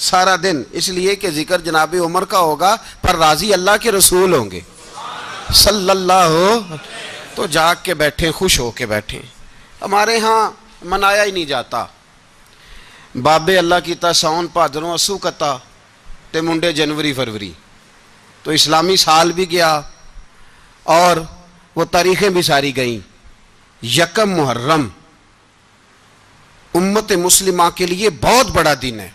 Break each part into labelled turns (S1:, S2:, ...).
S1: سارا دن، اس لیے کہ ذکر جناب عمر کا ہوگا پر راضی اللہ کے رسول ہوں گے صلی اللہ، تو جاگ کے بیٹھیں، خوش ہو کے بیٹھیں۔ ہمارے ہاں منایا ہی نہیں جاتا، بابے اللہ کیتا ساؤن بھادروں اسو کتا تے منڈے جنوری فروری، تو اسلامی سال بھی گیا اور وہ تاریخیں بھی ساری گئیں۔ یکم محرم امت مسلمہ کے لیے بہت بڑا دن ہے،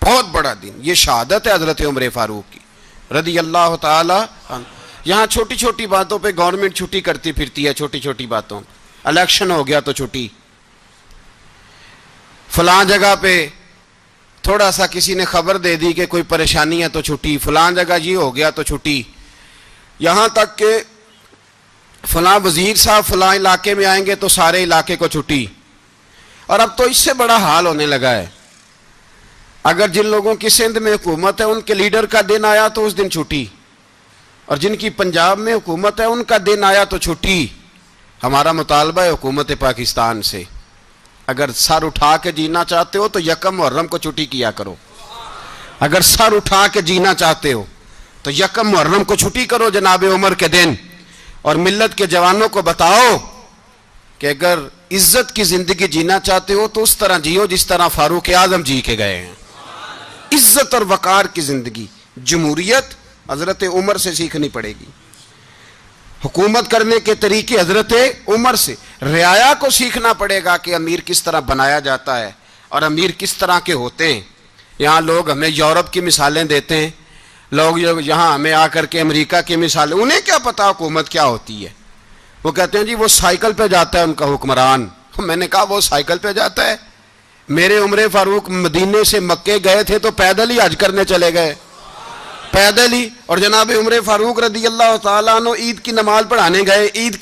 S1: بہت بڑا دن، یہ شہادت ہے حضرت عمر فاروق کی رضی اللہ تعالی عنہ۔ یہاں چھوٹی چھوٹی باتوں پہ گورنمنٹ چھٹی کرتی پھرتی ہے، چھوٹی چھوٹی باتوں، الیکشن ہو گیا تو چھٹی، فلاں جگہ پہ تھوڑا سا کسی نے خبر دے دی کہ کوئی پریشانی ہے تو چھٹی، فلاں جگہ یہ ہو گیا تو چھٹی، یہاں تک کہ فلاں وزیر صاحب فلاں علاقے میں آئیں گے تو سارے علاقے کو چھٹی۔ اور اب تو اس سے بڑا حال ہونے لگا ہے، اگر جن لوگوں کی سندھ میں حکومت ہے ان کے لیڈر کا دن آیا تو اس دن چھٹی، اور جن کی پنجاب میں حکومت ہے ان کا دن آیا تو چھٹی۔ ہمارا مطالبہ ہے حکومت پاکستان سے، اگر سر اٹھا کے جینا چاہتے ہو تو یکم محرم کو چھٹی کیا کرو، اگر سر اٹھا کے جینا چاہتے ہو تو یکم محرم کو چھٹی کرو جناب عمر کے دن، اور ملت کے جوانوں کو بتاؤ کہ اگر عزت کی زندگی جینا چاہتے ہو تو اس طرح جیو جس طرح فاروق اعظم جی کے گئے ہیں، عزت اور وقار کی زندگی۔ جمہوریت حضرت عمر سے سیکھنی پڑے گی، حکومت کرنے کے طریقے حضرت عمر سے، رعایا کو سیکھنا پڑے گا کہ امیر کس طرح بنایا جاتا ہے اور امیر کس طرح کے ہوتے ہیں۔ یہاں لوگ ہمیں یورپ کی مثالیں دیتے ہیں، لوگ یہاں ہمیں آ کر کے امریکہ کی مثالیں، انہیں کیا پتا حکومت کیا ہوتی ہے، وہ کہتے ہیں جی وہ سائیکل پہ جاتا ہے ان کا حکمران۔ میں نے کہا وہ سائیکل پہ جاتا ہے؟ میرے عمر فاروق مدینے سے مکے گئے تھے تو پیدل ہی حج کرنے چلے گئے، پیدل ہی، اور جناب عمر فاروق رضی اللہ تعالیٰ عنہ عید کی نماز پڑھانے گئے، عید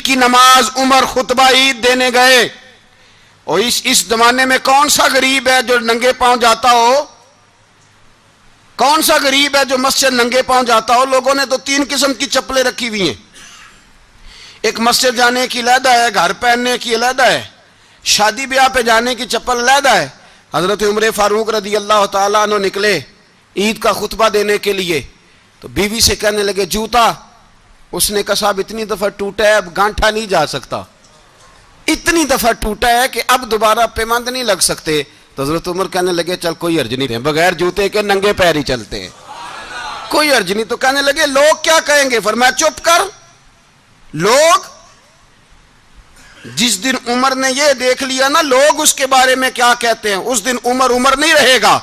S1: کی نماز عمر خطبہ عید دینے گئے۔ اور اس زمانے میں کون سا غریب ہے جو ننگے پاؤں جاتا ہو؟ کون سا غریب ہے جو مسجد ننگے پاؤں جاتا ہو؟ لوگوں نے تو 3 قسم کی چپلیں رکھی ہوئی ہیں، ایک مسجد جانے کی علیحدہ ہے، گھر پہننے کی علیحدہ ہے، شادی بیاہ پہ جانے کی چپل علیحدہ ہے۔ حضرت عمر فاروق رضی اللہ تعالیٰ عنہ نکلے عید کا خطبہ دینے کے لیے تو بیوی سے کہنے لگے جوتا، اس نے کہا صاحب اتنی دفعہ ٹوٹا ہے اب گانٹھا نہیں جا سکتا، اتنی دفعہ ٹوٹا ہے کہ اب دوبارہ پیمند نہیں لگ سکتے۔ تو حضرت عمر کہنے لگے چل کوئی حرج نہیں، بغیر جوتے کے ننگے پیر ہی چلتے ہیں، کوئی حرج نہیں۔ تو کہنے لگے لوگ کیا کہیں گے؟ فرمایا چپ کر، لوگ جس دن عمر نے یہ دیکھ لیا نا لوگ اس کے بارے میں کیا کہتے ہیں، اس دن عمر نہیں رہے گا۔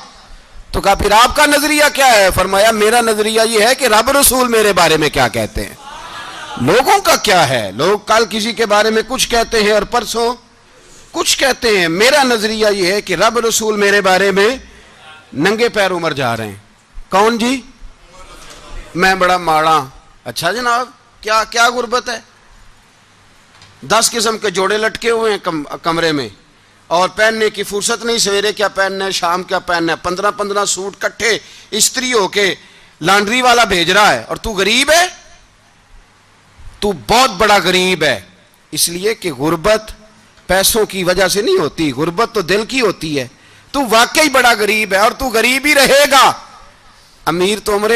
S1: تو کہا پھر آپ کا نظریہ کیا ہے؟ فرمایا میرا نظریہ یہ ہے کہ رب رسول میرے بارے میں کیا کہتے ہیں، لوگوں کا کیا ہے؟ لوگ کل کسی کے بارے میں کچھ کہتے ہیں اور پرسوں کچھ کہتے ہیں، میرا نظریہ یہ ہے کہ رب رسول میرے بارے میں ننگے پیر عمر جا رہے ہیں۔ کون جی؟ میں بڑا ماڑا۔ اچھا جناب کیا غربت ہے؟ 10 قسم کے جوڑے لٹکے ہوئے ہیں کمرے میں اور پہننے کی فرصت نہیں، سویرے کیا پہننا ہے شام کیا پہننا ہے، 15 سوٹ کٹھے استری ہو کے لانڈری والا بھیج رہا ہے، اور تو غریب ہے، تو بہت بڑا غریب ہے۔ اس لیے کہ غربت پیسوں کی وجہ سے نہیں ہوتی، غربت تو دل کی ہوتی ہے۔ تو واقعی بڑا غریب ہے اور تو غریب ہی رہے گا۔ امیر تو عمر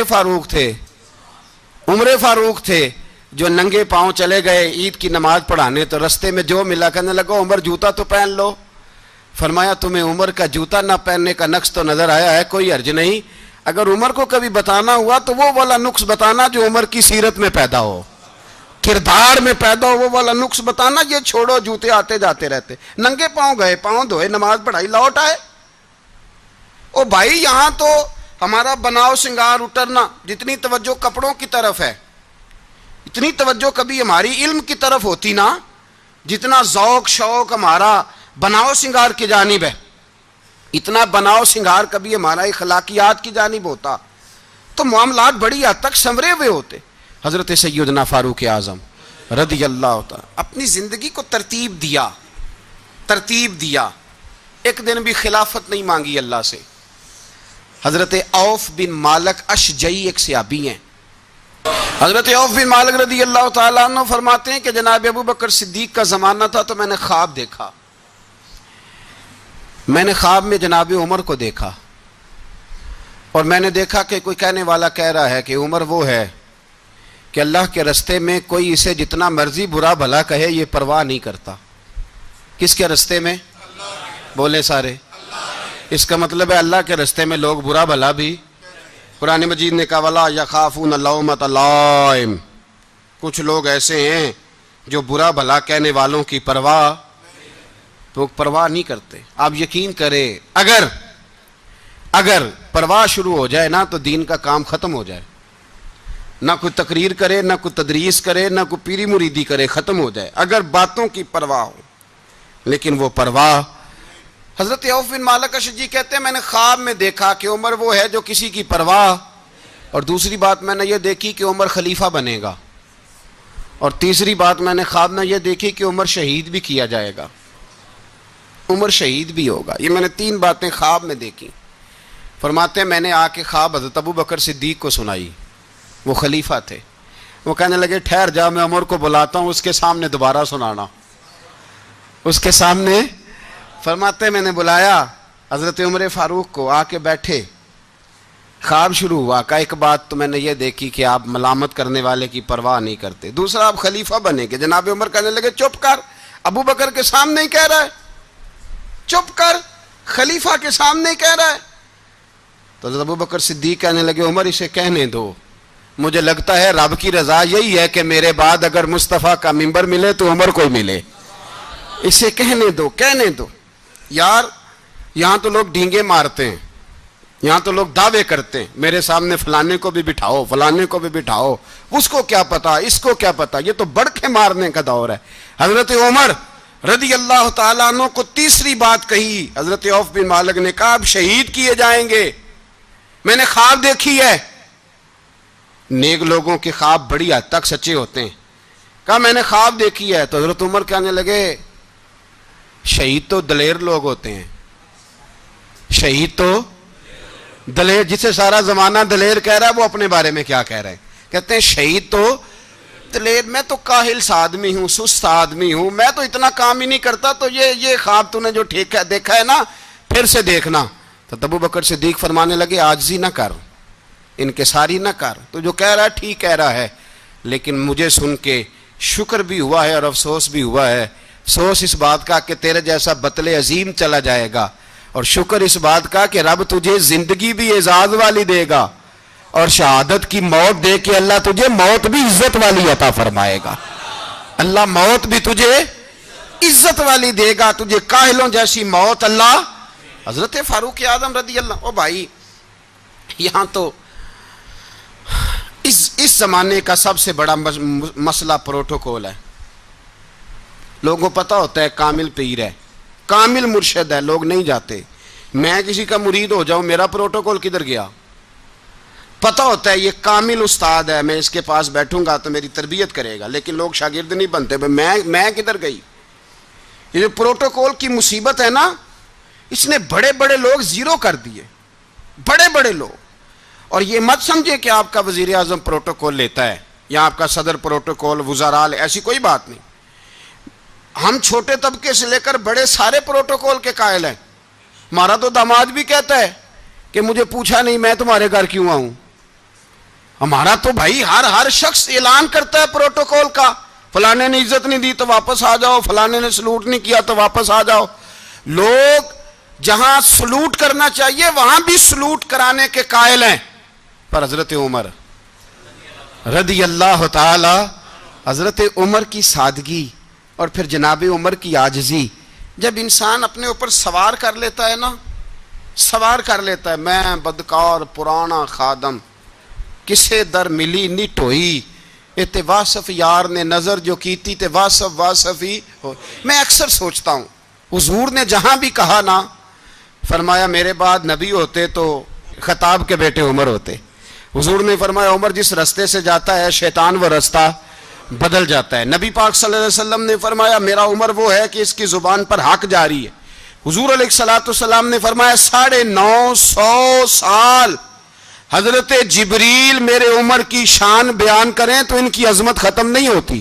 S1: فاروق تھے جو ننگے پاؤں چلے گئے عید کی نماز پڑھانے، تو رستے میں جو ملا کہنے لگا عمر جوتا تو پہن لو۔ فرمایا تمہیں عمر کا جوتا نہ پہننے کا نقص تو نظر آیا ہے، کوئی حرج نہیں، اگر عمر کو کبھی بتانا ہوا تو وہ والا نقص بتانا جو عمر کی سیرت میں پیدا ہو، کردار میں پیدا ہو، وہ والا نقص بتانا، یہ چھوڑو جوتے آتے جاتے رہتے۔ ننگے پاؤں گئے، پاؤں دھوئے، نماز پڑھائی، لوٹ آئے۔ او بھائی یہاں تو ہمارا بناؤ سنگار اٹرنا، جتنی توجہ کپڑوں کی طرف ہے اتنی توجہ کبھی ہماری علم کی طرف ہوتی نا، جتنا ذوق شوق ہمارا بناؤ سنگار کی جانب ہے، اتنا بناؤ سنگار کبھی ہمارا اخلاقیات کی جانب ہوتا تو معاملات بڑی حد تک سنورے ہوئے ہوتے۔ حضرت سیدنا فاروق اعظم رضی اللہ تعالی اپنی زندگی کو ترتیب دیا، ایک دن بھی خلافت نہیں مانگی اللہ سے۔ حضرت عوف بن مالک اشجعی ایک صحابی ہیں، حضرت عوف بن مالک رضی اللہ تعالیٰ عنہ فرماتے ہیں کہ جناب ابو بکر صدیق کا زمانہ تھا تو میں نے خواب دیکھا، میں نے خواب میں جناب عمر کو دیکھا اور میں نے دیکھا کہ کوئی کہنے والا کہہ رہا ہے کہ عمر وہ ہے کہ اللہ کے رستے میں کوئی اسے جتنا مرضی برا بھلا کہے یہ پرواہ نہیں کرتا. کس کے رستے میں؟ بولے سارے. اس کا مطلب ہے اللہ کے رستے میں لوگ برا بھلا بھی. قرآن مجید نے کہا وَلَا يَخَافُونَ لَوْمَةَ لَائِمٍ. کچھ لوگ ایسے ہیں جو برا بھلا کہنے والوں کی پرواہ نہیں کرتے. آپ یقین کریں اگر پرواہ شروع ہو جائے نا تو دین کا کام ختم ہو جائے. نہ کوئی تقریر کرے، نہ کوئی تدریس کرے، نہ کوئی پیری مریدی کرے، ختم ہو جائے اگر باتوں کی پرواہ ہو. لیکن وہ پرواہ، حضرت عوف بن مالک اشجعی کہتے ہیں میں نے خواب میں دیکھا کہ عمر وہ ہے جو کسی کی پرواہ، اور دوسری بات میں نے یہ دیکھی کہ عمر خلیفہ بنے گا، اور تیسری بات میں نے خواب میں یہ دیکھی کہ عمر شہید بھی کیا جائے گا، عمر شہید بھی ہوگا. یہ میں نے 3 باتیں خواب میں دیکھی. فرماتے ہیں میں نے آ کے خواب حضرت ابو بکر صدیق کو سنائی. وہ خلیفہ تھے. وہ کہنے لگے ٹھہر جا، میں عمر کو بلاتا ہوں، اس کے سامنے دوبارہ سنانا. اس کے سامنے. فرماتے ہیں میں نے بلایا حضرت عمر فاروق کو، آ کے بیٹھے. خواب شروع ہوا. کہا ایک بات تو میں نے یہ دیکھی کہ آپ ملامت کرنے والے کی پرواہ نہیں کرتے. دوسرا آپ خلیفہ بنے گے. جناب عمر کہنے لگے چپ کر، ابو بکر کے سامنے ہی کہہ رہا ہے، چپ کر، خلیفہ کے سامنے ہی کہہ رہا ہے. تو حضرت ابو بکر صدیق کہنے لگے عمر اسے کہنے دو، مجھے لگتا ہے رب کی رضا یہی ہے کہ میرے بعد اگر مصطفیٰ کا منبر ملے تو عمر کو ہی ملے. اسے کہنے دو. یار یہاں تو لوگ ڈینگے مارتے ہیں، یہاں تو لوگ دعوے کرتے ہیں میرے سامنے فلانے کو بھی بٹھاؤ، فلانے کو بھی بٹھاؤ، اس کو کیا پتا، اس کو کیا پتا. یہ تو بڑکے مارنے کا دور ہے. حضرت عمر رضی اللہ تعالیٰ عنہ کو تیسری بات کہی. حضرت عوف بن مالک نے کہا آپ شہید کیے جائیں گے، میں نے خواب دیکھی ہے. نیک لوگوں کے خواب بڑی حد تک سچے ہوتے ہیں. کہا میں نے خواب دیکھی ہے. تو حضرت عمر کہنے لگے شہید تو دلیر لوگ ہوتے ہیں، شہید تو دلیر، جسے سارا زمانہ دلیر کہہ رہا ہے وہ اپنے بارے میں کیا کہہ رہے ہیں؟ کہتے ہیں شہید تو دلیر. میں تو کاہل سا آدمی ہوں، سست آدمی ہوں، میں تو اتنا کام ہی نہیں کرتا. تو یہ خواب تو نے جو دیکھا ہے نا پھر سے دیکھنا. تو ابو بکر صدیق فرمانے لگے عاجزی نہ کر، انکساری نہ کر، تو جو کہہ رہا ہے ٹھیک کہہ رہا ہے، لیکن مجھے سن کے شکر بھی ہوا ہے اور افسوس بھی ہوا ہے. افسوس اس بات کا کہ تیرے جیسا بطل عظیم چلا جائے گا، اور شکر اس بات کا کہ رب تجھے زندگی بھی اعزاز والی دے گا، اور شہادت کی موت دے کے اللہ تجھے موت بھی عزت والی عطا فرمائے گا. اللہ موت بھی تجھے عزت والی دے گا، تجھے کاہلوں جیسی موت اللہ. حضرت فاروق اعظم رضی اللہ. او بھائی یہاں تو اس زمانے کا سب سے بڑا مسئلہ پروٹوکول ہے. لوگوں کو پتہ ہوتا ہے کامل پیر ہے، کامل مرشد ہے، لوگ نہیں جاتے. میں کسی کا مرید ہو جاؤں میرا پروٹوکول کدھر گیا؟ پتہ ہوتا ہے یہ کامل استاد ہے، میں اس کے پاس بیٹھوں گا تو میری تربیت کرے گا، لیکن لوگ شاگرد نہیں بنتے. میں کدھر گئی؟ یہ جو پروٹوکول کی مصیبت ہے نا، اس نے بڑے بڑے لوگ زیرو کر دیے، بڑے بڑے لوگ. اور یہ مت سمجھے کہ آپ کا وزیر اعظم پروٹوکول لیتا ہے یا آپ کا صدر پروٹوکول، وزراء، ایسی کوئی بات نہیں. ہم چھوٹے طبقے سے لے کر بڑے سارے پروٹوکول کے قائل ہیں. ہمارا تو داماد بھی کہتا ہے کہ مجھے پوچھا نہیں میں تمہارے گھر کیوں آؤں. ہمارا تو بھائی ہر شخص اعلان کرتا ہے پروٹوکول کا، فلانے نے عزت نہیں دی تو واپس آ جاؤ، فلانے نے سلوٹ نہیں کیا تو واپس آ جاؤ. لوگ جہاں سلوٹ کرنا چاہیے وہاں بھی سلوٹ کرانے کے قائل ہیں. پر حضرت عمر رضی اللہ تعالی، حضرت عمر کی سادگی اور پھر جناب عمر کی عاجزی، جب انسان اپنے اوپر سوار کر لیتا ہے نا، سوار کر لیتا ہے. میں بدکار پرانا خادم، کسے در ملی نٹ ہوئی، تے واصف یار نے نظر جو کیتی تے واصف ہی ہو. میں اکثر سوچتا ہوں حضور نے جہاں بھی کہا نا، فرمایا میرے بعد نبی ہوتے تو خطاب کے بیٹے عمر ہوتے. حضور نے فرمایا عمر جس رستے سے جاتا ہے شیطان وہ رستہ بدل جاتا ہے. نبی پاک صلی اللہ علیہ وسلم نے فرمایا میرا عمر وہ ہے کہ اس کی زبان پر حق جاری ہے. حضور علیہ السلام نے فرمایا 950 سال حضرت جبریل میرے عمر کی شان بیان کریں تو ان کی عظمت ختم نہیں ہوتی.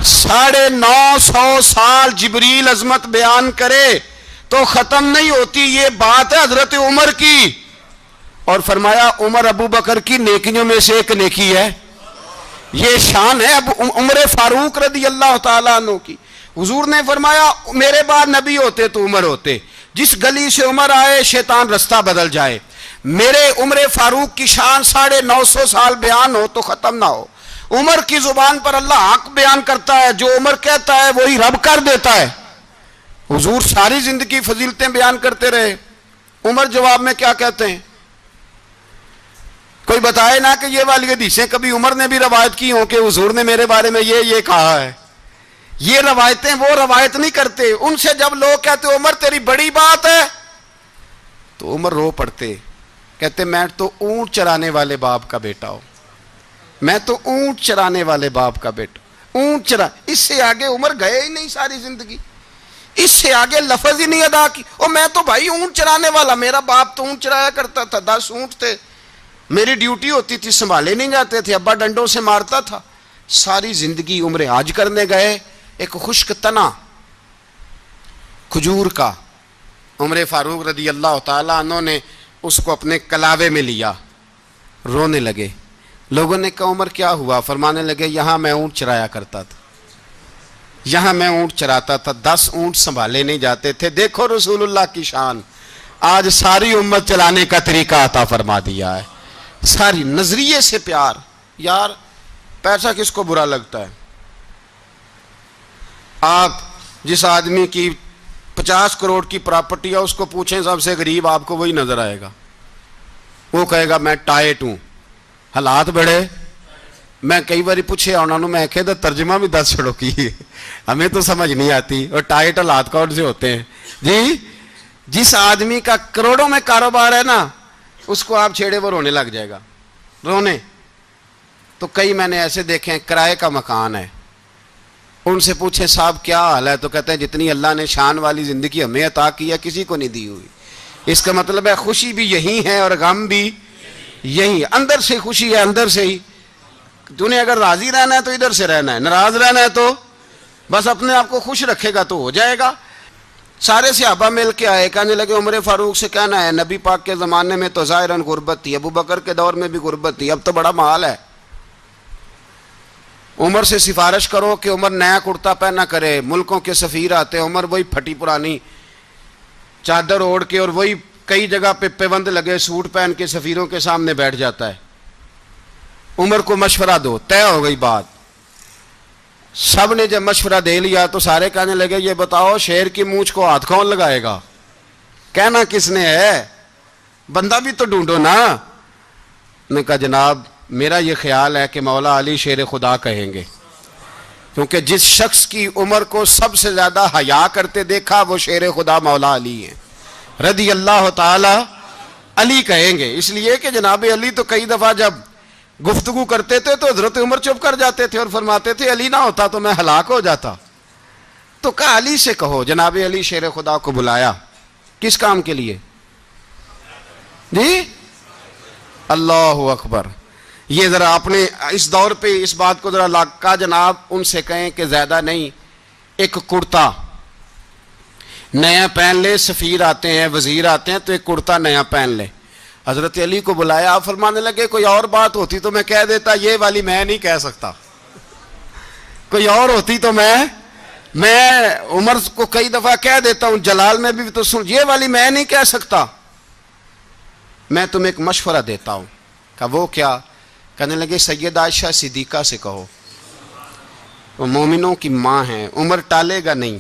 S1: 950 سال جبریل عظمت بیان کرے تو ختم نہیں ہوتی. یہ بات ہے حضرت عمر کی, اور فرمایا عمر ابو بکر کی نیکیوں میں سے ایک نیکی ہے. یہ شان ہے اب عمر فاروق رضی اللہ تعالیٰ عنہ کی. حضور نے فرمایا میرے بعد نبی ہوتے تو عمر ہوتے. جس گلی سے عمر آئے شیطان رستہ بدل جائے. میرے عمر فاروق کی شان 950 سال بیان ہو تو ختم نہ ہو. عمر کی زبان پر اللہ حق بیان کرتا ہے, جو عمر کہتا ہے وہی رب کر دیتا ہے. حضور ساری زندگی فضیلتیں بیان کرتے رہے. عمر جواب میں کیا کہتے ہیں؟ کوئی بتائے نا کہ یہ والی حدیثیں کبھی عمر نے بھی روایت کی ہوں کہ حضور نے میرے بارے میں یہ کہا ہے. یہ روایتیں وہ روایت نہیں کرتے. ان سے جب لوگ کہتے عمر تیری بڑی بات ہے تو عمر رو پڑتے, کہتے میں تو اونٹ چرانے والے باپ کا بیٹا ہوں, میں تو اونٹ چرانے والے باپ کا بیٹا. اونٹ چرا, اس سے آگے عمر گئے ہی نہیں ساری زندگی, اس سے آگے لفظ ہی نہیں ادا کی. اور میں تو بھائی اونٹ چرانے والا, میرا باپ تو اونٹ چرایا کرتا تھا, 10 اونٹ تھے, میری ڈیوٹی ہوتی تھی, سنبھالے نہیں جاتے تھے, ابا ڈنڈوں سے مارتا تھا. ساری زندگی عمر حج کرنے گئے, ایک خشک تنا کھجور کا عمر فاروق رضی اللہ تعالیٰ عنہ نے اس کو اپنے کلاوے میں لیا, رونے لگے. لوگوں نے کہا عمر کیا ہوا؟ فرمانے لگے یہاں میں اونٹ چرایا کرتا تھا, یہاں میں اونٹ چراتا تھا, 10 اونٹ سنبھالے نہیں جاتے تھے. دیکھو رسول اللہ کی شان, آج ساری امت چلانے کا طریقہ عطا فرما دیا ہے. ساری نظریے سے پیار. یار پیسہ کس کو برا لگتا ہے؟ آپ جس آدمی کی 50 کروڑ کی پراپرٹی ہے اس کو پوچھیں سب سے غریب, آپ کو وہی نظر آئے گا. وہ کہے گا میں ٹائٹ ہوں. حالات بڑے, میں کئی بار پوچھے انہوں نے, میں کہہ دا ترجمہ بھی 10 چھڑو کی, ہمیں تو سمجھ نہیں آتی. اور ٹائٹ حالات کون سے ہوتے ہیں جی؟ جس آدمی کا کروڑوں میں کاروبار ہے نا, اس کو آپ چھیڑے وہ رونے لگ جائے گا, رونے. تو کئی میں نے ایسے دیکھے ہیں کرائے کا مکان ہے, ان سے پوچھیں صاحب کیا حال ہے, تو کہتے ہیں جتنی اللہ نے شان والی زندگی ہمیں عطا کی ہے کسی کو نہیں دی ہوئی. اس کا مطلب ہے خوشی بھی یہی ہے اور غم بھی یہی. اندر سے خوشی ہے, اندر سے ہی. تو نے اگر راضی رہنا ہے تو ادھر سے رہنا ہے, ناراض رہنا ہے تو بس اپنے آپ کو خوش رکھے گا تو ہو جائے گا. سارے صحابہ مل کے آئے, کہنے لگے عمر فاروق سے کہنا ہے نبی پاک کے زمانے میں تو ظاہراً غربت تھی, ابو بکر کے دور میں بھی غربت تھی, اب تو بڑا مال ہے. عمر سے سفارش کرو کہ عمر نیا کرتا پہنا کرے. ملکوں کے سفیر آتے, عمر وہی پھٹی پرانی چادر اوڑھ کے اور وہی کئی جگہ پہ پیوند لگے سوٹ پہن کے سفیروں کے سامنے بیٹھ جاتا ہے. عمر کو مشورہ دو, طے ہو گئی بات. سب نے جب مشورہ دے لیا تو سارے کہنے لگے یہ بتاؤ شیر کی مونچھ کو ہاتھ کون لگائے گا؟ کہنا کس نے ہے؟ بندہ بھی تو ڈھونڈو نا. نے کہا جناب میرا یہ خیال ہے کہ مولا علی شیر خدا کہیں گے, کیونکہ جس شخص کی عمر کو سب سے زیادہ حیا کرتے دیکھا وہ شیر خدا مولا علی ہیں رضی اللہ تعالی علی کہیں گے. اس لیے کہ جناب علی تو کئی دفعہ جب گفتگو کرتے تھے تو حضرت عمر چپ کر جاتے تھے اور فرماتے تھے علی نہ ہوتا تو میں ہلاک ہو جاتا. تو کہا علی سے کہو. جناب علی شیر خدا کو بلایا, کس کام کے لیے جی؟ اللہ اکبر. یہ ذرا آپ نے اس دور پہ اس بات کو ذرا لاکا جناب ان سے کہیں کہ زیادہ نہیں, ایک کرتا نیا پہن لے. سفیر آتے ہیں, وزیر آتے ہیں تو ایک کرتا نیا پہن لے. حضرت علی کو بلایا, آپ فرمانے لگے کوئی اور بات ہوتی تو میں کہہ دیتا, یہ والی میں نہیں کہہ سکتا. کوئی اور ہوتی تو میں عمر کو کئی دفعہ کہہ دیتا ہوں, جلال میں بھی تو سن, یہ والی میں نہیں کہہ سکتا. میں تمہیں ایک مشورہ دیتا ہوں. کہا وہ کیا؟ کہنے لگے سیدہ عائشہ صدیقہ سے کہو, وہ مومنوں کی ماں ہیں, عمر ٹالے گا نہیں.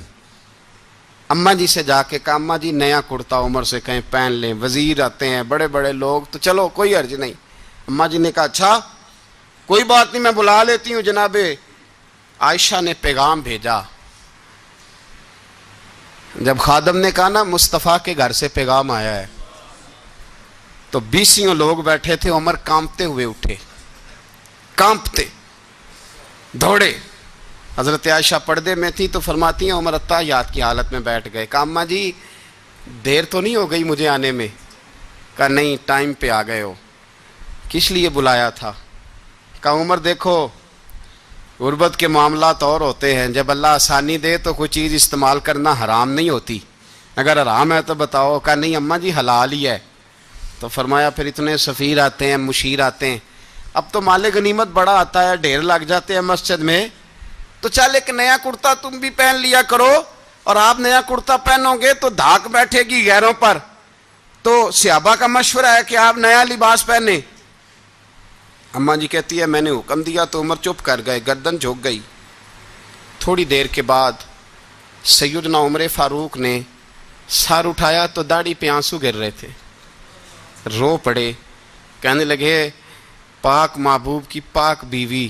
S1: اماں جی سے جا کے کہا اماں جی نیا کرتا عمر سے کہیں پہن لیں, وزیر آتے ہیں بڑے بڑے لوگ تو چلو کوئی حرج نہیں. اماں جی نے کہا اچھا کوئی بات نہیں میں بلا لیتی ہوں. جناب عائشہ نے پیغام بھیجا. جب خادم نے کہا نا مصطفیٰ کے گھر سے پیغام آیا ہے, تو 20 لوگ بیٹھے تھے. عمر کانپتے ہوئے اٹھے, کانپتے دوڑے. حضرت عائشہ پردے میں تھی تو فرماتی ہیں عمر اتحیات کی حالت میں بیٹھ گئے. کہا اماں جی دیر تو نہیں ہو گئی مجھے آنے میں؟ کہا نہیں ٹائم پہ آ گئے ہو. کس لیے بلایا تھا؟ کہا عمر دیکھو غربت کے معاملات اور ہوتے ہیں, جب اللہ آسانی دے تو کوئی چیز استعمال کرنا حرام نہیں ہوتی, اگر حرام ہے تو بتاؤ. کہا نہیں اماں جی حلال ہی ہے. تو فرمایا پھر اتنے سفیر آتے ہیں, مشیر آتے ہیں, اب تو مال غنیمت بڑا آتا ہے, ڈھیر لگ جاتے ہیں مسجد میں, تو چل ایک نیا کرتا تم بھی پہن لیا کرو, اور آپ نیا کرتا پہنو گے تو دھاک بیٹھے گی غیروں پر. تو صحابہ کا مشورہ ہے کہ آپ نیا لباس پہنے. اماں جی کہتی ہے میں نے حکم دیا تو عمر چپ کر گئے, گردن جھک گئی. تھوڑی دیر کے بعد سیدنا عمر فاروق نے سر اٹھایا تو داڑھی پہ آنسو گر رہے تھے, رو پڑے. کہنے لگے پاک محبوب کی پاک بیوی,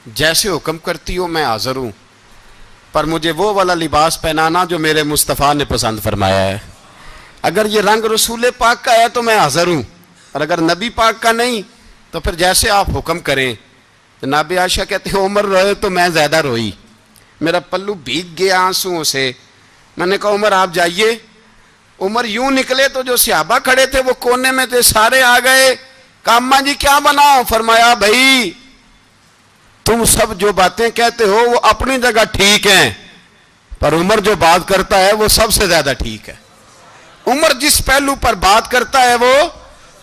S1: جیسے حکم کرتی ہو میں حاضر ہوں, پر مجھے وہ والا لباس پہنانا جو میرے مصطفیٰ نے پسند فرمایا ہے. اگر یہ رنگ رسول پاک کا ہے تو میں حاضر ہوں, اور اگر نبی پاک کا نہیں تو پھر جیسے آپ حکم کریں. جناب عائشہ کہتے ہیں عمر روئے تو میں زیادہ روئی, میرا پلو بھیگ گیا آنسوؤں سے. میں نے کہا عمر آپ جائیے. عمر یوں نکلے تو جو صحابہ کھڑے تھے وہ کونے میں تھے, سارے آ گئے. کہا اماں جی کیا بناؤ؟ فرمایا بھائی تم سب جو باتیں کہتے ہو وہ اپنی جگہ ٹھیک ہیں, پر عمر جو بات کرتا ہے وہ سب سے زیادہ ٹھیک ہے. عمر جس پہلو پر بات کرتا ہے وہ,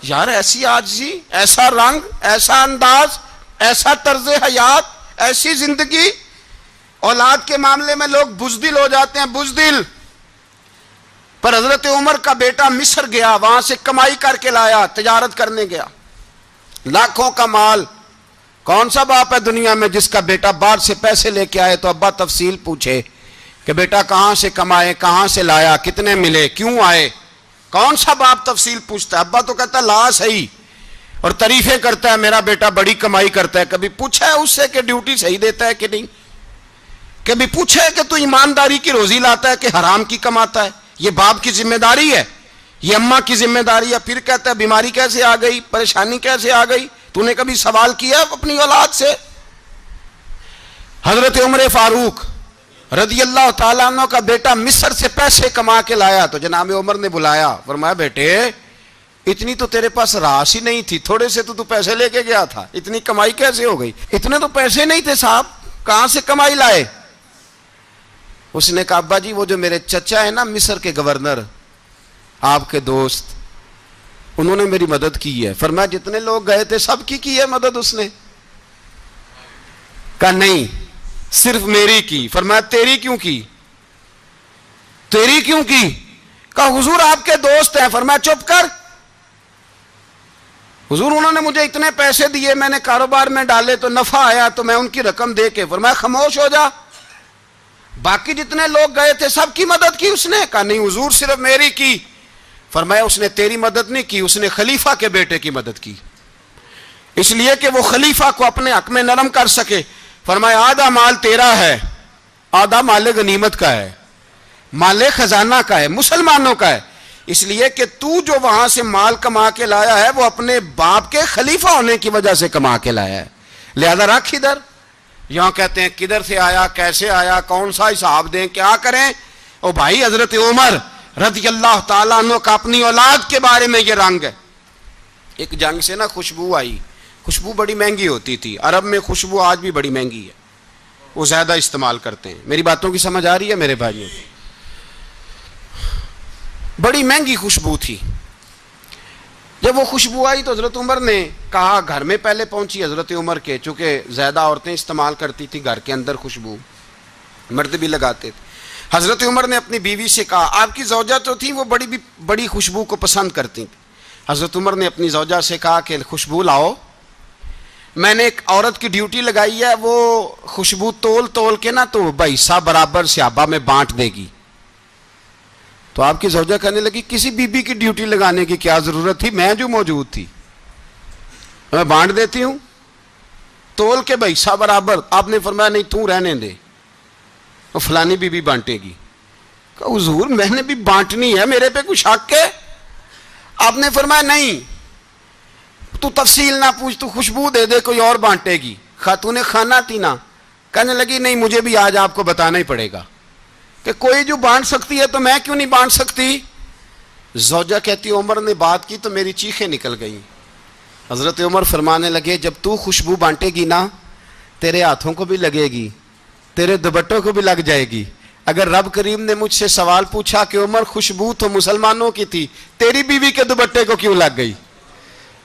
S1: یار ایسی عاجزی, ایسا رنگ, ایسا انداز, ایسا طرز حیات, ایسی زندگی. اولاد کے معاملے میں لوگ بزدل ہو جاتے ہیں, بزدل. پر حضرت عمر کا بیٹا مصر گیا, وہاں سے کمائی کر کے لایا, تجارت کرنے گیا, لاکھوں کا مال. کون سا باپ ہے دنیا میں جس کا بیٹا باہر سے پیسے لے کے آئے تو ابا تفصیل پوچھے کہ بیٹا کہاں سے کمائے, کہاں سے لایا, کتنے ملے, کیوں آئے؟ کون سا باپ تفصیل پوچھتا ہے؟ ابا تو کہتا ہے لا صحیح, اور تعریفیں کرتا ہے میرا بیٹا بڑی کمائی کرتا ہے. کبھی پوچھا ہے اس سے کہ ڈیوٹی صحیح دیتا ہے کہ نہیں؟ کبھی پوچھا ہے کہ تو ایمانداری کی روزی لاتا ہے کہ حرام کی کماتا ہے؟ یہ باپ کی ذمہ داری ہے, یہ اماں کی ذمہ داری ہے. پھر کہتا ہے بیماری کیسے آ گئی, پریشانی کیسے آ گئی؟ تو نے کبھی سوال کیا اپنی اولاد سے؟ حضرت عمر فاروق رضی اللہ تعالیٰ عنہ کا بیٹا مصر سے پیسے کما کے لایا تو جناب عمر نے بلایا, فرمایا بیٹے اتنی تو تیرے پاس راس ہی نہیں تھی, تھوڑے سے تو پیسے لے کے گیا تھا, اتنی کمائی کیسے ہو گئی؟ اتنے تو پیسے نہیں تھے صاحب, کہاں سے کمائی لائے؟ اس نے کہا ابا جی وہ جو میرے چچا ہے نا مصر کے گورنر, آپ کے دوست, انہوں نے میری مدد کی ہے. فرمایا جتنے لوگ گئے تھے سب کی ہے مدد اس نے؟ کہا نہیں صرف میری کی. فرمایا تیری کیوں کی؟ تیری کیوں کی؟ کہا حضور آپ کے دوست ہیں. فرمایا چپ کر, حضور انہوں نے مجھے اتنے پیسے دیے, میں نے کاروبار میں ڈالے تو نفع آیا تو میں ان کی رقم دے کے. فرمایا خاموش ہو جا, باقی جتنے لوگ گئے تھے سب کی مدد کی اس نے؟ کہا نہیں حضور صرف میری کی. فرمایا اس نے تیری مدد نہیں کی, اس نے خلیفہ کے بیٹے کی مدد کی, اس لیے کہ وہ خلیفہ کو اپنے حق میں نرم کر سکے. فرمایا آدھا مال تیرا ہے, آدھا مال غنیمت کا ہے, مال خزانہ کا ہے, مسلمانوں کا ہے, اس لیے کہ تو جو وہاں سے مال کما کے لایا ہے وہ اپنے باپ کے خلیفہ ہونے کی وجہ سے کما کے لایا ہے, لہذا رکھ ادھر. یہاں کہتے ہیں کدھر سے آیا, کیسے آیا, کون سا حساب دیں, کیا کریں؟ او بھائی حضرت عمر رضی اللہ تعالیٰ عنہ کا اپنی اولاد کے بارے میں یہ رنگ ہے. ایک جنگ سے نا خوشبو آئی, خوشبو بڑی مہنگی ہوتی تھی, عرب میں خوشبو آج بھی بڑی مہنگی ہے, وہ زیادہ استعمال کرتے ہیں. میری باتوں کی سمجھ آ رہی ہے میرے بھائیوں؟ بڑی مہنگی خوشبو تھی. جب وہ خوشبو آئی تو حضرت عمر نے کہا, گھر میں پہلے پہنچی حضرت عمر کے, چونکہ زیادہ عورتیں استعمال کرتی تھی گھر کے اندر خوشبو, مرد بھی لگاتے تھے. حضرت عمر نے اپنی بیوی سے کہا, آپ کی زوجہ تو تھی وہ بڑی خوشبو کو پسند کرتی تھی. حضرت عمر نے اپنی زوجہ سے کہا کہ خوشبو لاؤ, میں نے ایک عورت کی ڈیوٹی لگائی ہے, وہ خوشبو تول کے نا تو حصہ برابر صحابہ میں بانٹ دے گی. تو آپ کی زوجہ کہنے لگی کسی بی بی کی ڈیوٹی لگانے کی کیا ضرورت تھی, میں جو موجود تھی میں بانٹ دیتی ہوں تول کے حصہ برابر. آپ نے فرمایا نہیں تو رہنے دے, وہ فلانی بی بی بانٹے گی. کہا حضور میں نے بھی بانٹنی ہے, میرے پہ کچھ حق ہے؟ آپ نے فرمایا نہیں, تو تفصیل نہ پوچھ, تو خوشبو دے دے, کوئی اور بانٹے گی. خاتون خانہ تھی نا, کہنے لگی نہیں مجھے بھی آج آپ کو بتانا ہی پڑے گا کہ کوئی جو بانٹ سکتی ہے تو میں کیوں نہیں بانٹ سکتی. زوجہ کہتی عمر نے بات کی تو میری چیخیں نکل گئیں. حضرت عمر فرمانے لگے جب تو خوشبو بانٹے گی نا تیرے ہاتھوں کو بھی لگے گی, تیرے دوپٹوں کو بھی لگ جائے گی, اگر رب کریم نے مجھ سے سوال پوچھا کہ عمر خوشبو تو مسلمانوں کی تھی، تیری بیوی کے دوپٹے کو کیوں لگ گئی،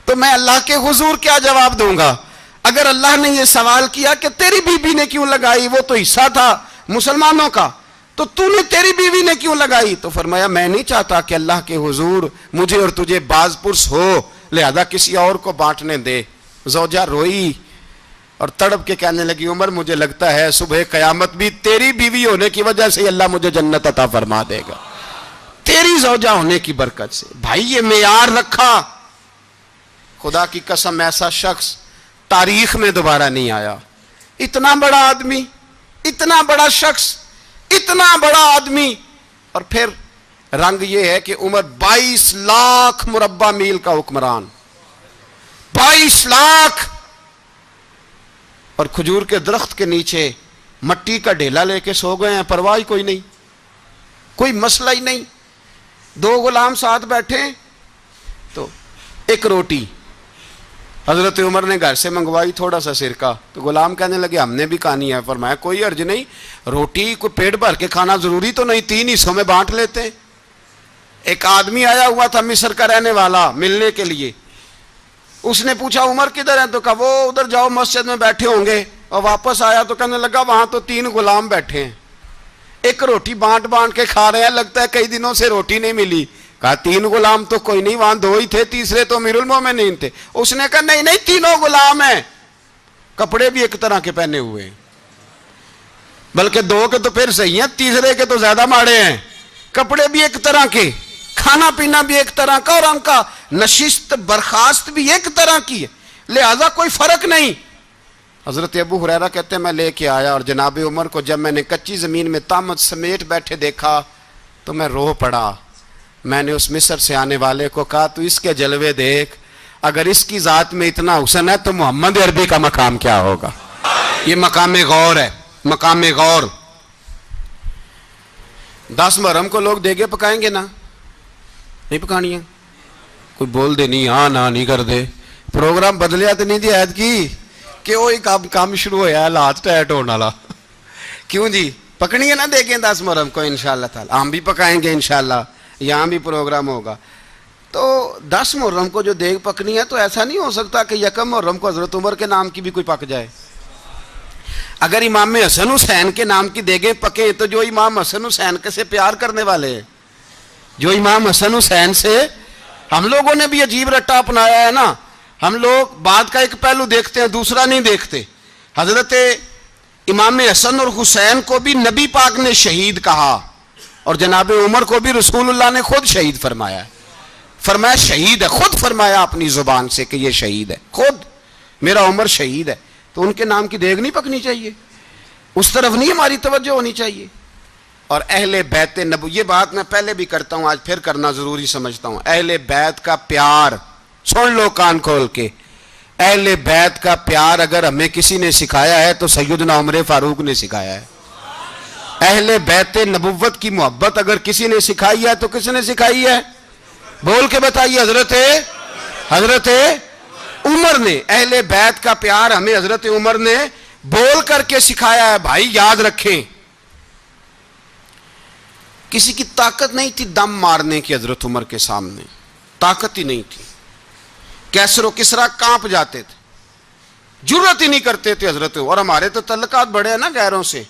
S1: تو میں اللہ کے حضور کیا جواب دوں گا؟ اگر اللہ نے یہ سوال کیا کہ تیری بیوی نے کیوں لگائی، وہ تو حصہ تھا مسلمانوں کا، تو تو نے تیری بیوی نے کیوں لگائی؟ تو فرمایا میں نہیں چاہتا کہ اللہ کے حضور مجھے اور تجھے باز پرس ہو، لہذا کسی اور کو بانٹنے دے۔ زوجہ روئی اور تڑپ کے کہنے لگی عمر مجھے لگتا ہے صبح قیامت بھی تیری بیوی ہونے کی وجہ سے اللہ مجھے جنت عطا فرما دے گا، تیری زوجہ ہونے کی برکت سے۔ بھائی یہ معیار رکھا، خدا کی قسم ایسا شخص تاریخ میں دوبارہ نہیں آیا۔ اتنا بڑا آدمی، اتنا بڑا شخص، اتنا بڑا آدمی، اور پھر رنگ یہ ہے کہ عمر 22 لاکھ مربع میل کا حکمران، 22 لاکھ، اور کھجور کے درخت کے نیچے مٹی کا ڈھیلا لے کے سو گئے ہیں، پرواہ کوئی نہیں، کوئی مسئلہ ہی نہیں۔ 2 غلام ساتھ بیٹھے تو ایک روٹی حضرت عمر نے گھر سے منگوائی، تھوڑا سا سرکہ، تو غلام کہنے لگے ہم نے بھی کھانی ہے۔ فرمایا کوئی حرج نہیں، روٹی کو پیٹ بھر کے کھانا ضروری تو نہیں، 3 حصوں میں بانٹ لیتے ہیں۔ ایک آدمی آیا ہوا تھا مصر کا رہنے والا ملنے کے لیے، اس نے پوچھا عمر کدھر ہے، تو کہا وہ ادھر جاؤ مسجد میں بیٹھے ہوں گے، اور واپس آیا تو کہنے لگا وہاں تو 3 غلام بیٹھے ہیں، ایک روٹی بانٹ بانٹ کے کھا رہے ہیں، لگتا ہے کئی دنوں سے روٹی نہیں ملی۔ کہا 3 غلام تو کوئی نہیں، وہاں 2 ہی تھے، تیسرے تو امیر المومنین تھے۔ اس نے کہا نہیں نہیں 3 غلام ہیں، کپڑے بھی ایک طرح کے پہنے ہوئے ہیں، بلکہ 2 کے تو پھر صحیح ہیں، تیسرے کے تو زیادہ ماڑے ہیں، کپڑے بھی ایک طرح کے، کھانا پینا بھی ایک طرح کا، اور ان کا نشست برخاست بھی ایک طرح کی ہے، لہذا کوئی فرق نہیں۔ حضرت ابو ہریرہ کہتے ہیں میں لے کے آیا، اور جناب عمر کو جب میں نے کچی زمین میں تامت سمیٹ بیٹھے دیکھا تو میں رو پڑا۔ میں نے اس مصر سے آنے والے کو کہا تو اس کے جلوے دیکھ، اگر اس کی ذات میں اتنا حسن ہے تو محمد عربی کا مقام کیا ہوگا۔ یہ مقام غور ہے، مقام غور۔ 10 محرم کو لوگ دیگے پکائیں گے نا، نہیں پکانی ہے؟ کوئی بول دے نہیں، ہاں نہ نہیں کر دے، پروگرام بدلیا تو نہیں دی عید کی کہ وہی کام شروع ہوا ہے، لات ٹائٹ ہونے والا۔ کیوں جی پکنی ہے نا دیکھیں 10 محرم کو انشاءاللہ تعالی، ہم بھی پکائیں گے انشاءاللہ، یہاں بھی پروگرام ہوگا۔ تو 10 محرم کو جو دیگ پکنی ہے تو ایسا نہیں ہو سکتا کہ 1 محرم کو حضرت عمر کے نام کی بھی کوئی پک جائے۔ اگر امام حسن حسین کے نام کی دیگیں پکیں تو جو امام حسن حسین سے پیار کرنے والے ہیں، جو امام حسن حسین سے، ہم لوگوں نے بھی عجیب رٹا اپنایا ہے نا، ہم لوگ بات کا ایک پہلو دیکھتے ہیں دوسرا نہیں دیکھتے۔ حضرت امام حسن اور حسین کو بھی نبی پاک نے شہید کہا، اور جناب عمر کو بھی رسول اللہ نے خود شہید فرمایا ہے، فرمایا شہید ہے، خود فرمایا اپنی زبان سے کہ یہ شہید ہے، خود میرا عمر شہید ہے۔ تو ان کے نام کی دیگ نہیں پکنی چاہیے، اس طرف نہیں ہماری توجہ ہونی چاہیے۔ اور اہل بیت نبو، یہ بات میں پہلے بھی کرتا ہوں آج پھر کرنا ضروری سمجھتا ہوں، اہل بیت کا پیار، سن لو کان کھول کے، اہل بیت کا پیار اگر ہمیں کسی نے سکھایا ہے تو سیدنا عمر فاروق نے سکھایا ہے۔ اہل بیت نبوت کی محبت اگر کسی نے سکھائی ہے تو کس نے سکھائی ہے؟ بول کے بتائیے، حضرت عمر نے۔ اہل بیت کا پیار ہمیں حضرت عمر نے بول کر کے سکھایا ہے۔ بھائی یاد رکھیں، کسی کی طاقت نہیں تھی دم مارنے کی حضرت عمر کے سامنے، طاقت ہی نہیں تھی، کیسر و کسرا کانپ جاتے تھے، جرأت ہی نہیں کرتے تھے حضرت۔ اور ہمارے تو تعلقات بڑے ہیں نا غیروں سے۔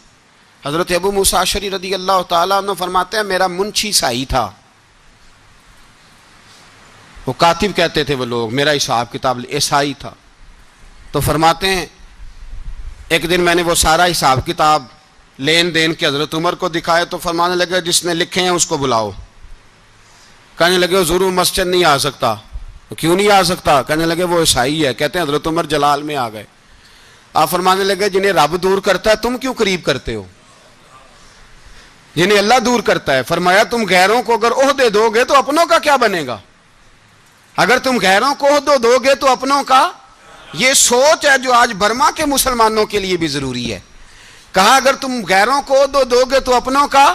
S1: حضرت ابو موسیٰ اشعری رضی اللہ تعالیٰ عنہ فرماتے ہیں میرا منشی سائی تھا، وہ کاتب کہتے تھے وہ لوگ، میرا حساب کتاب عیسائی تھا۔ تو فرماتے ہیں ایک دن میں نے وہ سارا حساب کتاب لین دین کے حضرت عمر کو دکھائے تو فرمانے لگے جس نے لکھے ہیں اس کو بلاؤ۔ کہنے لگے حضور مسجد نہیں آ سکتا۔ کیوں نہیں آ سکتا؟ کہنے لگے وہ عیسائی ہے۔ کہتے ہیں حضرت عمر جلال میں آ گئے۔ آپ فرمانے لگے جنہیں رب دور کرتا ہے تم کیوں قریب کرتے ہو؟ جنہیں اللہ دور کرتا ہے۔ فرمایا تم غیروں کو اگر عہدے دو گے تو اپنوں کا کیا بنے گا؟ اگر تم غیروں کو عہدے دو گے تو اپنوں کا، یہ سوچ ہے جو آج برما کے مسلمانوں کے لیے بھی ضروری ہے۔ کہا اگر تم غیروں کو عہدے دو گے تو اپنوں کا۔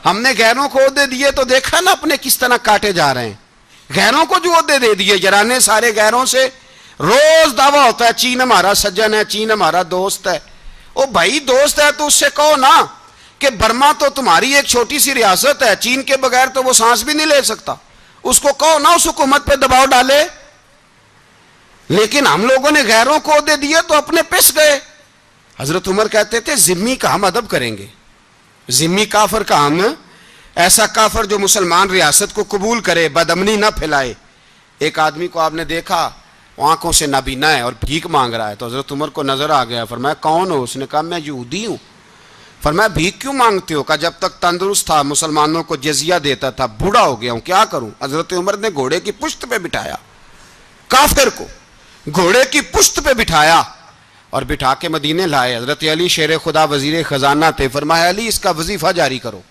S1: ہم نے غیروں کو عہدے دیے تو دیکھا نا اپنے کس طرح کاٹے جا رہے ہیں۔ غیروں کو جو عہدے دے دیے یارانے سارے غیروں سے، روز دعویٰ ہوتا ہے چین ہمارا سجن ہے، چین ہمارا دوست ہے۔ او بھائی دوست ہے تو اس سے کہو نا کہ برما تو تمہاری ایک چھوٹی سی ریاست ہے, چین کے بغیر تو وہ سانس بھی نہیں لے سکتا, اس کو کہو نا اس حکومت پہ دباؤ ڈالے. لیکن ہم لوگوں نے غیروں کو عہدے دیے تو اپنے پس گئے. حضرت عمر کہتے تھے ذمی کا ہم ادب کریں گے, ذمی کافر کا ہم, ایسا کافر جو مسلمان ریاست کو قبول کرے, بدامنی نہ پھیلائے. ایک آدمی کو آپ نے دیکھا آنکھوں سے نابینا ہے اور بھیک مانگ رہا ہے, تو حضرت عمر کو نظر آ گیا, فرمایا کون ہو؟ اس نے کہا میں یہودی ہوں. فرمایا بھیک کیوں مانگتے ہو؟ کہا جب تک تندرست تھا مسلمانوں کو جزیہ دیتا تھا, بوڑھا ہو گیا ہوں کیا کروں. حضرت عمر نے گھوڑے کی پشت پہ بٹھایا, کافر کو گھوڑے کی پشت پہ بٹھایا اور بٹھا کے مدینے لائے. حضرت علی شیر خدا وزیر خزانہ تھے, فرمایا علی اس کا وظیفہ جاری کرو.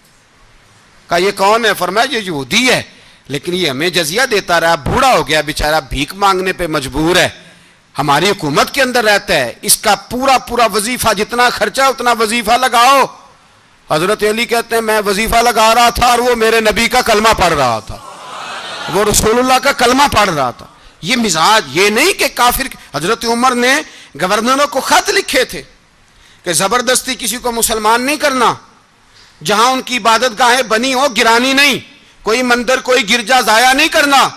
S1: کہا یہ کون ہے؟ فرمایا یہ یہودی ہے لیکن یہ ہمیں جزیہ دیتا رہا, بوڑھا ہو گیا بیچارہ, بھیک مانگنے پہ مجبور ہے, ہماری حکومت کے اندر رہتا ہے, اس کا پورا وظیفہ جتنا خرچہ اتنا وظیفہ لگاؤ. حضرت علی کہتے ہیں میں وظیفہ لگا رہا تھا اور وہ میرے نبی کا کلمہ پڑھ رہا تھا, وہ رسول اللہ کا کلمہ پڑھ رہا تھا. یہ مزاج, یہ نہیں کہ کافر. حضرت عمر نے گورنروں کو خط لکھے تھے کہ زبردستی کسی کو مسلمان نہیں کرنا, جہاں ان کی عبادت گاہیں بنی ہو گرانی نہیں, کوئی مندر کوئی گرجا ضائع نہیں کرنا.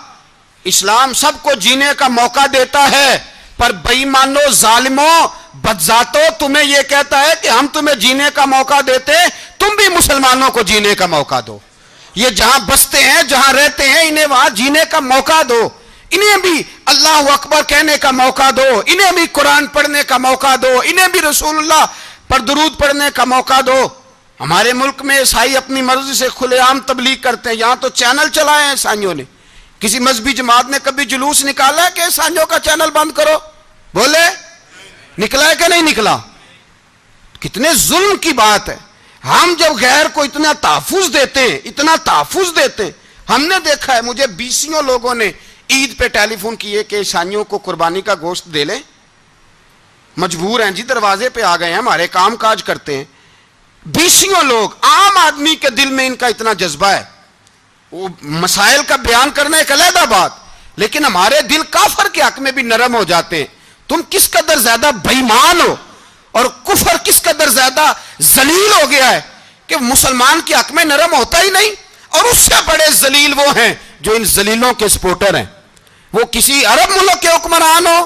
S1: اسلام سب کو جینے کا موقع دیتا ہے, پر بے ایمانو ظالموں بدذاتوں تمہیں یہ کہتا ہے کہ ہم تمہیں جینے کا موقع دیتے, تم بھی مسلمانوں کو جینے کا موقع دو. یہ جہاں بستے ہیں جہاں رہتے ہیں انہیں وہاں جینے کا موقع دو, انہیں بھی اللہ اکبر کہنے کا موقع دو, انہیں بھی قرآن پڑھنے کا موقع دو, انہیں بھی رسول اللہ پر درود پڑھنے کا موقع دو. ہمارے ملک میں عیسائی اپنی مرضی سے کھلے عام تبلیغ کرتے ہیں, یہاں تو چینل چلائے ہیں عیسائیوں نے. کسی مذہبی جماعت نے کبھی جلوس نکالا ہے کہ عیسائیوں کا چینل بند کرو؟ بولے نکلا ہے کہ نہیں نکلا؟ کتنے ظلم کی بات ہے. ہم جب غیر کو اتنا تحفظ دیتے ہیں, اتنا تحفظ دیتے ہیں, ہم نے دیکھا ہے مجھے 20 لوگوں نے عید پہ ٹیلی فون کیے کہ عیسائیوں کو قربانی کا گوشت دے لیں, مجبور ہیں جی, دروازے پہ آ گئے ہیں, ہمارے کام کاج کرتے ہیں. 20 لوگ, عام آدمی کے دل میں ان کا اتنا جذبہ ہے, وہ مسائل کا بیان کرنا ایک علیحدہ بات, لیکن ہمارے دل کافر کے حق میں بھی نرم ہو جاتے ہیں. تم کس قدر زیادہ بے ایمان ہو اور کفر کس قدر زیادہ ذلیل ہو گیا ہے کہ مسلمان کے حق میں نرم ہوتا ہی نہیں. اور اس سے بڑے ذلیل وہ ہیں جو ان ذلیلوں کے سپورٹر ہیں, وہ کسی عرب ملک کے حکمران ہو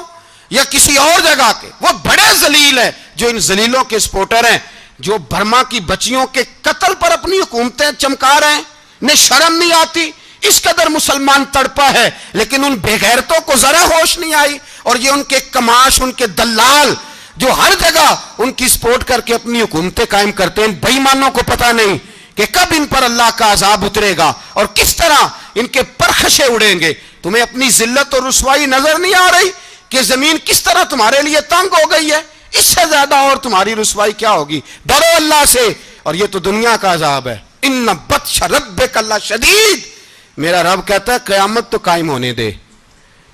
S1: یا کسی اور جگہ کے, وہ بڑے ذلیل ہیں جو ان ذلیلوں کے سپورٹر ہیں, جو برما کی بچیوں کے قتل پر اپنی حکومتیں چمکا رہے ہیں. انہیں شرم نہیں آتی, اس قدر مسلمان تڑپا ہے لیکن ان بے غیرتوں کو ذرا ہوش نہیں آئی. اور یہ ان کے کماش, ان کے دلال جو ہر جگہ ان کی سپورٹ کر کے اپنی حکومتیں قائم کرتے ہیں, بے ایمانوں کو پتہ نہیں کہ کب ان پر اللہ کا عذاب اترے گا اور کس طرح ان کے پرخشے اڑیں گے. تمہیں اپنی ذلت اور رسوائی نظر نہیں آ رہی کہ زمین کس طرح تمہارے لیے تنگ ہو گئی ہے؟ اس سے زیادہ اور تمہاری رسوائی کیا ہوگی؟ ڈرو اللہ سے. اور یہ تو دنیا کا عذاب ہے. ان بطش ربک لشدید, میرا رب کہتا ہے قیامت تو قائم ہونے دے.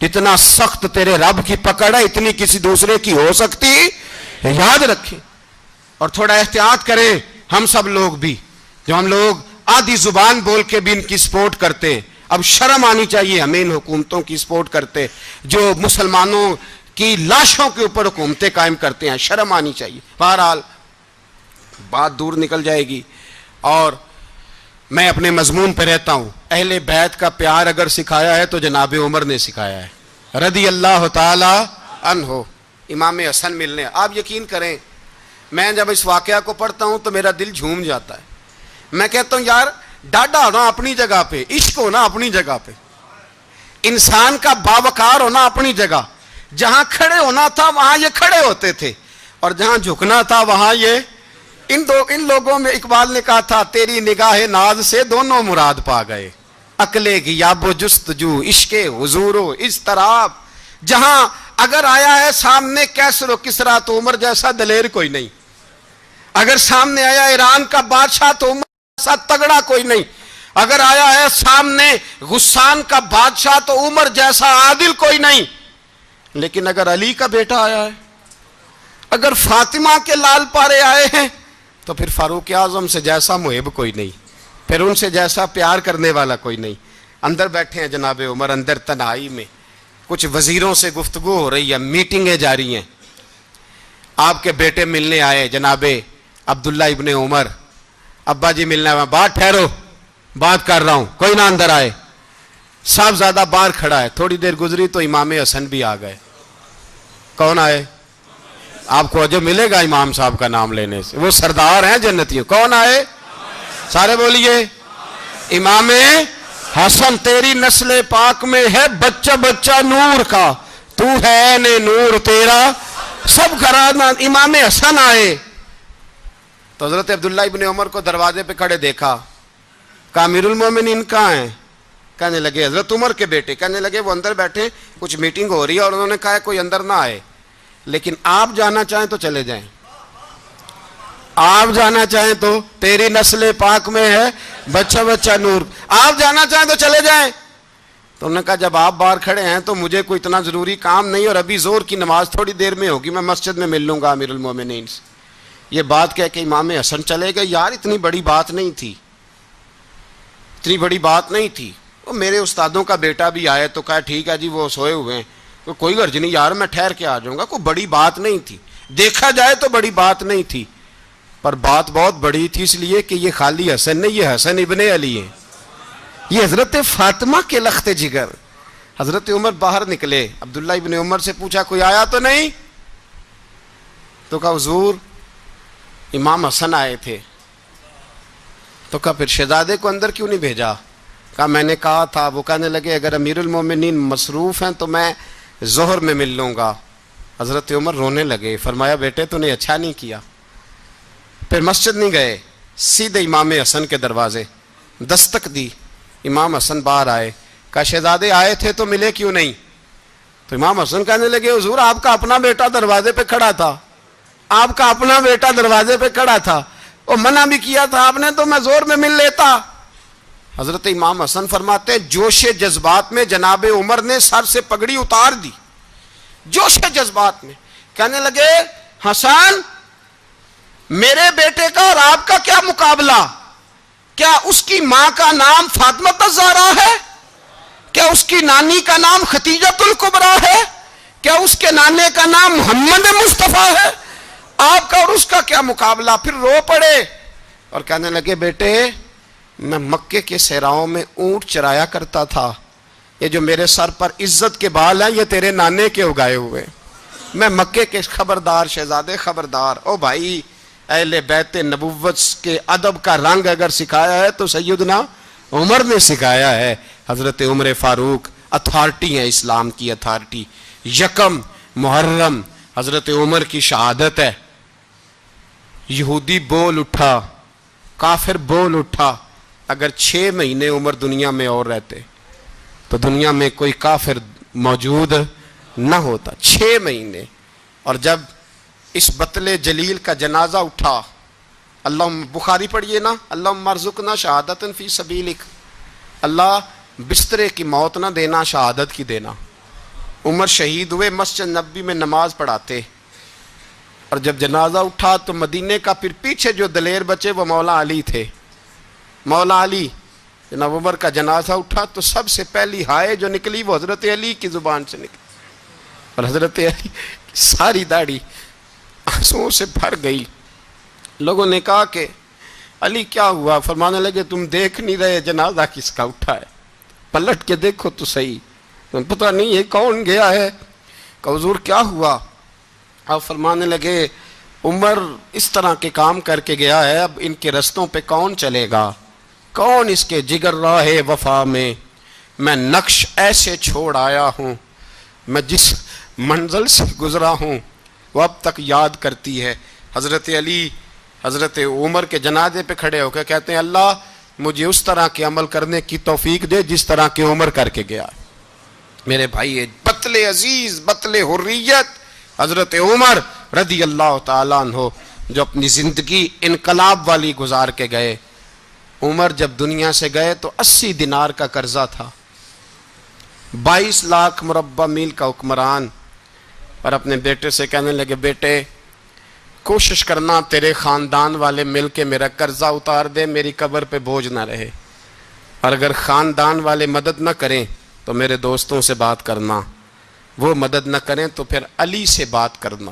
S1: جتنا سخت تیرے رب کی پکڑ ہے اتنی کسی دوسرے کی ہو سکتی, یاد رکھیں. اور تھوڑا احتیاط کریں ہم سب لوگ بھی, جو ہم لوگ آدھی زبان بول کے بھی ان کی سپورٹ کرتے ہیں. اب شرم آنی چاہیے ہمیں ان حکومتوں کی سپورٹ کرتے جو مسلمانوں کی لاشوں کے اوپر حکومتیں قائم کرتے ہیں, شرم آنی چاہیے. بہرحال بات دور نکل جائے گی اور میں اپنے مضمون پہ رہتا ہوں. اہل بیت کا پیار اگر سکھایا ہے تو جناب عمر نے سکھایا ہے رضی اللہ تعالی عنہ. امام حسن ملنے, آپ یقین کریں میں جب اس واقعہ کو پڑھتا ہوں تو میرا دل جھوم جاتا ہے. میں کہتا ہوں یار ڈاڈا ہونا اپنی جگہ پہ, عشق ہونا اپنی جگہ پہ, انسان کا باوقار ہونا اپنی جگہ. جہاں کھڑے ہونا تھا وہاں یہ کھڑے ہوتے تھے اور جہاں جھکنا تھا وہاں یہ. ان لوگوں میں اقبال نے کہا تھا تیری نگاہ ناز سے دونوں مراد پا گئے, عقل غیاب و جستجو عشق حضور و اضطراب. جہاں اگر آیا ہے سامنے کیسر و کسرا تو عمر جیسا دلیر کوئی نہیں, اگر سامنے آیا ایران کا بادشاہ تو عمر جیسا تگڑا کوئی نہیں, اگر آیا ہے سامنے غسان کا بادشاہ تو عمر جیسا عادل کوئی نہیں. لیکن اگر علی کا بیٹا آیا ہے, اگر فاطمہ کے لال پارے آئے ہیں تو پھر فاروق اعظم سے جیسا محب کوئی نہیں, پھر ان سے جیسا پیار کرنے والا کوئی نہیں. اندر بیٹھے ہیں جناب عمر, اندر تنہائی میں کچھ وزیروں سے گفتگو ہو رہی ہے, میٹنگیں جاری ہیں. آپ کے بیٹے ملنے آئے جناب عبداللہ ابن عمر, ابا جی ملنا ہے, بات ٹھہرو, بات کر رہا ہوں, کوئی نہ اندر آئے. صاحبزادہ باہر کھڑا ہے. تھوڑی دیر گزری تو امام حسن بھی آ گئے. کون آئے؟ آپ کو جو ملے گا امام صاحب کا نام لینے سے, وہ سردار ہیں جنتیوں. کون آئے؟ سارے بولیے, امام حسن. تیری نسل پاک میں ہے بچہ بچہ نور کا, تو ہے نے نور تیرا سب گھرانہ. امام حسن آئے تو حضرت عبداللہ ابن عمر کو دروازے پہ کھڑے دیکھا. کہا امیر المومنین کہاں ہیں؟ کہنے لگے حضرت عمر کے بیٹے. کہنے لگے وہ اندر بیٹھے, کچھ میٹنگ ہو رہی ہے, اور انہوں نے کہا کوئی اندر نہ آئے, لیکن آپ جانا چاہیں تو چلے جائیں. آپ جانا چاہیں تو, تیری نسل پاک میں ہے بچہ بچہ نور, آپ جانا چاہیں تو چلے جائیں. تو انہوں نے کہا جب آپ باہر کھڑے ہیں تو مجھے کوئی اتنا ضروری کام نہیں, اور ابھی زور کی نماز تھوڑی دیر میں ہوگی, میں مسجد میں مل لوں گا امیر المومنین سے. یہ بات کہہ کے امام حسن چلے گئے. یار اتنی بڑی بات نہیں تھی, اتنی بڑی بات نہیں تھی. وہ میرے استادوں کا بیٹا بھی آئے تو کہا ٹھیک ہے جی وہ سوئے ہوئے ہیں, کوئی غرض نہیں یار, میں ٹھہر کے آ جاؤں گا. کوئی بڑی بات نہیں تھی, دیکھا جائے تو بڑی بات نہیں تھی, پر بات بہت بڑی تھی, اس لیے کہ یہ خالی حسن نہیں, یہ حسن ابن علی ہے, یہ حضرت فاطمہ کے لخت جگر. حضرت عمر باہر نکلے, عبداللہ ابن عمر سے پوچھا کوئی آیا تو نہیں؟ تو کہا حضور امام حسن آئے تھے. تو کہا پھر شہزادے کو اندر کیوں نہیں بھیجا؟ کہا میں نے کہا تھا. وہ کہنے لگے اگر امیر المومنین مصروف ہیں تو میں ظہر میں مل لوں گا. حضرت عمر رونے لگے. فرمایا بیٹے تو نے اچھا نہیں کیا. پھر مسجد نہیں گئے, سیدھے امام حسن کے دروازے دستک دی. امام حسن باہر آئے. کہا شہزادے آئے تھے تو ملے کیوں نہیں؟ تو امام حسن کہنے لگے حضور آپ کا اپنا بیٹا دروازے پہ کھڑا تھا, آپ کا اپنا بیٹا دروازے پہ کھڑا تھا, وہ منع بھی کیا تھا آپ نے, تو میں زور میں مل لیتا. حضرت امام حسن فرماتے جوش جذبات میں جناب عمر نے سر سے پگڑی اتار دی, جوش جذبات میں. کہنے لگے حسن میرے بیٹے کا اور آپ کا کیا مقابلہ؟ کیا اس کی ماں کا نام فاطمہ الزہرا ہے؟ کیا اس کی نانی کا نام خدیجۃ الکبریٰ ہے؟ کیا اس کے نانے کا نام محمد مصطفیٰ ہے؟ آپ کا اور اس کا کیا مقابلہ؟ پھر رو پڑے اور کہنے لگے بیٹے میں مکے کے صحراؤں میں اونٹ چرایا کرتا تھا, یہ جو میرے سر پر عزت کے بال ہیں یہ تیرے نانے کے اگائے ہوئے, میں مکے کے خبردار شہزادے خبردار. او بھائی اہل بیت نبوت کے ادب کا رنگ اگر سکھایا ہے تو سیدنا عمر نے سکھایا ہے. حضرت عمر فاروق اتھارٹی ہیں, اسلام کی اتھارٹی. یکم محرم حضرت عمر کی شہادت ہے. یہودی بول اٹھا, کافر بول اٹھا. اگر 6 مہینے عمر دنیا میں اور رہتے تو دنیا میں کوئی کافر موجود نہ ہوتا. 6 مہینے. اور جب اس بطل جلیل کا جنازہ اٹھا, اللہ بخاری پڑھیے نا, اللہم ارزقنا شہادتا فی سبیلک, اللہ بسترے کی موت نہ دینا, شہادت کی دینا. عمر شہید ہوئے, مسجد نبوی میں نماز پڑھاتے, اور جب جنازہ اٹھا تو مدینے کا پھر پیچھے جو دلیر بچے وہ مولا علی تھے. مولا علی, جناب عمر کا جنازہ اٹھا تو سب سے پہلی ہائے جو نکلی وہ حضرت علی کی زبان سے نکلی, اور حضرت علی کی ساری داڑھی آنسوؤں سے بھر گئی. لوگوں نے کہا کہ علی کیا ہوا؟ فرمانے لگے تم دیکھ نہیں رہے جنازہ کس کا اٹھا ہے, پلٹ کے دیکھو تو صحیح, تم پتہ نہیں یہ کون گیا ہے. کہ حضور کیا ہوا؟ آپ فرمانے لگے عمر اس طرح کے کام کر کے گیا ہے, اب ان کے رستوں پہ کون چلے گا؟ کون اس کے جگر راہ وفا میں؟ میں نقش ایسے چھوڑ آیا ہوں, میں جس منزل سے گزرا ہوں وہ اب تک یاد کرتی ہے. حضرت علی حضرت عمر کے جنازے پہ کھڑے ہو کے کہتے ہیں اللہ مجھے اس طرح کے عمل کرنے کی توفیق دے جس طرح کے عمر کر کے گیا. میرے بھائی بطل عزیز, بطل حریت حضرت عمر رضی اللہ تعالیٰ عنہ, جو اپنی زندگی انقلاب والی گزار کے گئے. عمر جب دنیا سے گئے تو 80 دینار کا قرضہ تھا, 22 لاکھ مربع میل کا حکمران. اور اپنے بیٹے سے کہنے لگے بیٹے کوشش کرنا تیرے خاندان والے مل کے میرا قرضہ اتار دے, میری قبر پہ بوجھ نہ رہے, اور اگر خاندان والے مدد نہ کریں تو میرے دوستوں سے بات کرنا, وہ مدد نہ کریں تو پھر علی سے بات کرنا.